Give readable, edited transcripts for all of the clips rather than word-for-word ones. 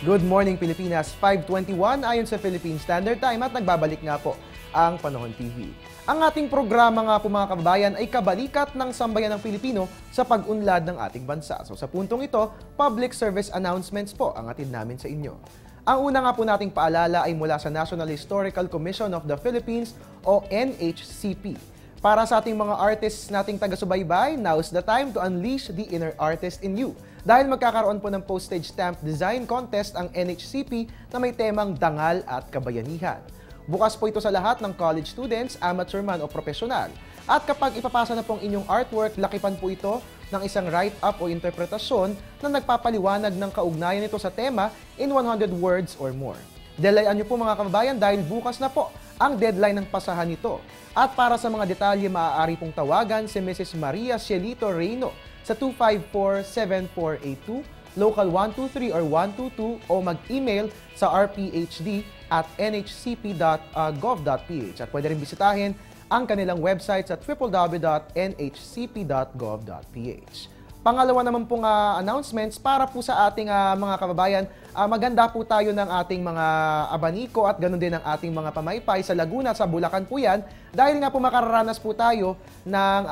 Good morning Pilipinas, 5:21 ayon sa Philippine Standard Time at nagbabalik nga po ang Panahon TV. Ang ating programa nga po mga kababayan ay kabalikat ng sambayan ng Pilipino sa pag-unlad ng ating bansa. So sa puntong ito, public service announcements po ang atid namin sa inyo. Ang una nga po nating paalala ay mula sa National Historical Commission of the Philippines o NHCP. Para sa ating mga artists nating taga-subaybay, now's the time to unleash the inner artist in you. Dahil magkakaroon po ng postage stamp design contest ang NHCP na may temang dangal at kabayanihan. Bukas po ito sa lahat ng college students, amateur man o profesional. At kapag ipapasa na pong inyong artwork, lakipan po ito ng isang write-up o interpretasyon na nagpapaliwanag ng kaugnayan nito sa tema in 100 words or more. Delayan niyo po mga kababayan dahil bukas na po ang deadline ng pasahan nito. At para sa mga detalye, maaari pong tawagan si Mrs. Maria Cielito Reyno sa 254-7482, local 123 or 122 o mag-email sa rphd@nhcp.gov.ph at pwede rin bisitahin ang kanilang website sa www.nhcp.gov.ph. Pangalawa naman pong announcements para po sa ating mga kababayan, maganda po tayo ng ating mga abaniko at ganoon din ang ating mga pamaypay sa Laguna, sa Bulacan po yan. Dahil nga po makararanas po tayo ng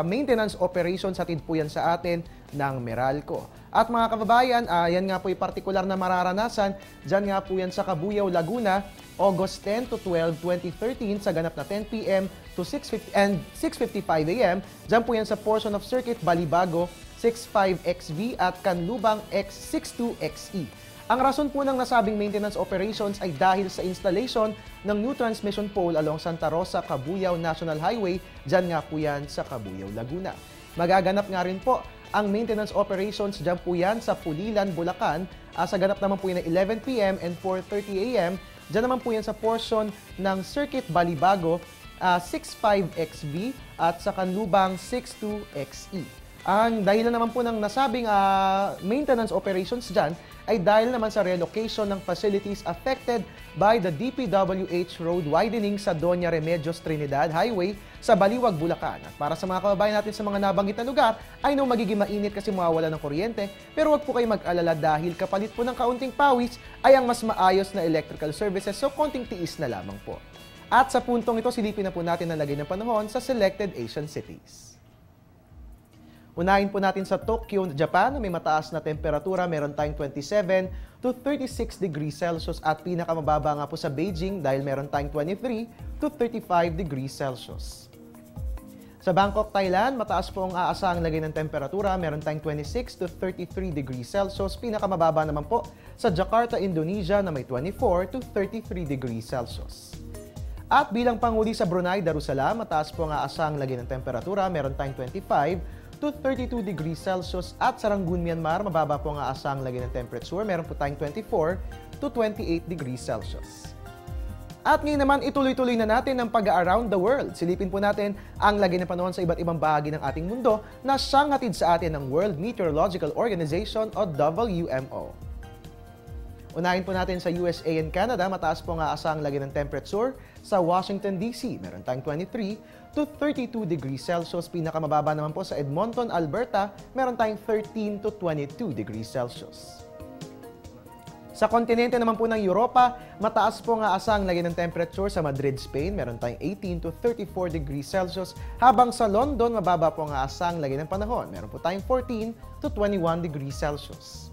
maintenance operations, hatid po yan sa atin ng Meralco. At mga kababayan, yan nga po yung partikular na mararanasan, dyan nga po yan sa Cabuyao, Laguna, August 10 to 12, 2013 sa ganap na 10 p.m. to 6:55 a.m. Dyan po yan sa portion of Circuit Balibago, 65XV at Canlubang X62XE. Ang rason po ng nasabing maintenance operations ay dahil sa installation ng new transmission pole along Santa Rosa, Cabuyao National Highway, dyan nga po yan sa Cabuyao, Laguna. Magaganap nga rin po ang maintenance operations dyan po yan sa Pulilan, Bulacan, sa ganap naman po yan ng 11 p.m. and 4:30 a.m. Dyan naman po yan sa portion ng Circuit Balibago, 65XV at sa Canlubang 62XE. Ang dahilan naman po ng nasabing maintenance operations dyan ay dahil naman sa relocation ng facilities affected by the DPWH road widening sa Doña Remedios Trinidad Highway sa Baliwag, Bulacan. At para sa mga kababayan natin sa mga nabanggit na lugar, ay no magiging mainit kasi mawawala ng kuryente, pero wag po kayo mag-alala dahil kapalit po ng kaunting pawis ay ang mas maayos na electrical services, so konting tiis na lamang po. At sa puntong ito, silipin na po natin ang lagay ng panahon sa selected Asian cities. Unahin po natin sa Tokyo, Japan, may mataas na temperatura, meron tayong 27 to 36 degrees Celsius at pinakamababa nga po sa Beijing dahil meron tayong 23 to 35 degrees Celsius. Sa Bangkok, Thailand, mataas po ang aasahang lagay ng temperatura, meron tayong 26 to 33 degrees Celsius, pinakamababa naman po sa Jakarta, Indonesia na may 24 to 33 degrees Celsius. At bilang panghuli sa Brunei, Darussalam, mataas po ang aasahang lagay ng temperatura, meron tayong 25 to 32 degrees Celsius at sa Rangoon, Myanmar, mababa po ang aasahang lagay ng temperature. Meron po tayong 24 to 28 degrees Celsius. At ngayon naman, ituloy-tuloy na natin ang pag-around the world. Silipin po natin ang lagay ng panahon sa iba't ibang bahagi ng ating mundo na siyang hatid sa atin ng World Meteorological Organization o WMO. Unahin po natin sa USA and Canada, mataas po ang aasahang lagay ng temperature. Sa Washington, D.C., meron tayong 23 to 32 degrees Celsius. Pinakamababa naman po sa Edmonton, Alberta, meron tayong 13 to 22 degrees Celsius. Sa kontinente naman po ng Europa, mataas po ang aasahang lagay ng temperature. Sa Madrid, Spain, meron tayong 18 to 34 degrees Celsius. Habang sa London, mababa po ang aasahang lagay ng panahon. Meron po tayong 14 to 21 degrees Celsius.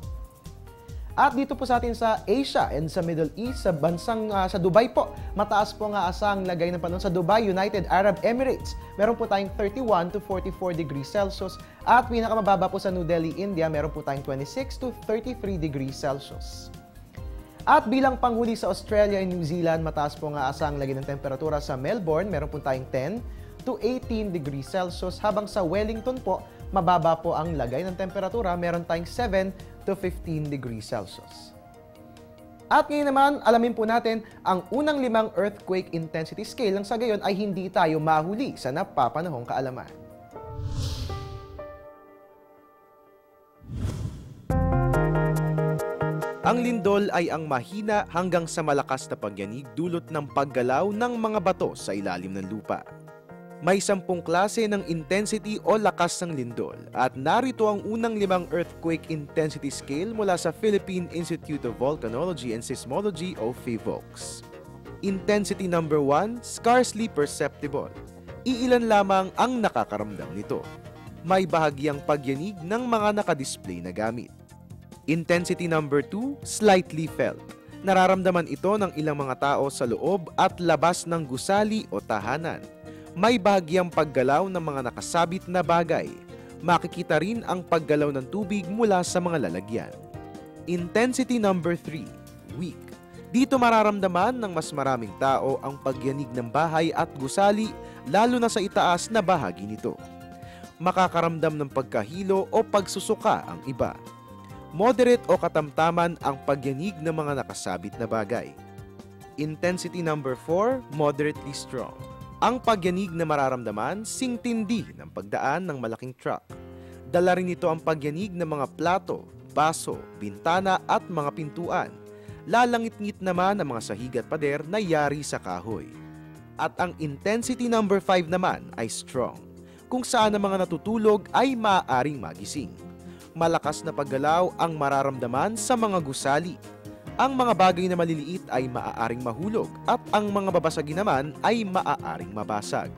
At dito po sa atin sa Asia and sa Middle East, sa bansang sa Dubai po, mataas po ang aasahang lagay ng panahon sa Dubai, United Arab Emirates. Meron po tayong 31 to 44 degrees Celsius at pinakamababa po sa New Delhi, India, meron po tayong 26 to 33 degrees Celsius. At bilang panghuli sa Australia and New Zealand, mataas po ang aasahang lagay ng temperatura sa Melbourne, meron po tayong 10 to 18 degrees Celsius, habang sa Wellington po, mababa po ang lagay ng temperatura, meron tayong 7 to 15 degrees Celsius. At ngayon naman, alamin po natin ang unang 5 earthquake intensity scale nang sa gayon ay hindi tayo mahuli sa napapanahong kaalaman. Ang lindol ay ang mahina hanggang sa malakas na pagyanig dulot ng paggalaw ng mga bato sa ilalim ng lupa. May 10 klase ng intensity o lakas ng lindol at narito ang unang 5 earthquake intensity scale mula sa Philippine Institute of Volcanology and Seismology o PHIVOLCS. Intensity number 1, scarcely perceptible. Iilan lamang ang nakakaramdam nito. May bahagyang pagyanig ng mga nakadisplay na gamit. Intensity number 2, slightly felt. Nararamdaman ito ng ilang mga tao sa loob at labas ng gusali o tahanan. May bahagyang paggalaw ng mga nakasabit na bagay. Makikita rin ang paggalaw ng tubig mula sa mga lalagyan. Intensity number 3, weak. Dito mararamdaman ng mas maraming tao ang pagyanig ng bahay at gusali, lalo na sa itaas na bahagi nito. Makakaramdam ng pagkahilo o pagsusuka ang iba. Moderate o katamtaman ang pagyanig ng mga nakasabit na bagay. Intensity number 4, moderately strong. Ang pagyanig na mararamdaman singtindi ng pagdaan ng malaking truck. Dala rin ito ang pagyanig ng mga plato, baso, bintana at mga pintuan. Lalangit-ngit naman ang mga sahig at pader na yari sa kahoy. At ang intensity number 5 naman ay strong, kung saan ang mga natutulog ay maaaring magising. Malakas na paggalaw ang mararamdaman sa mga gusali. Ang mga bagay na maliliit ay maaaring mahulog at ang mga babasagin naman ay maaaring mabasag.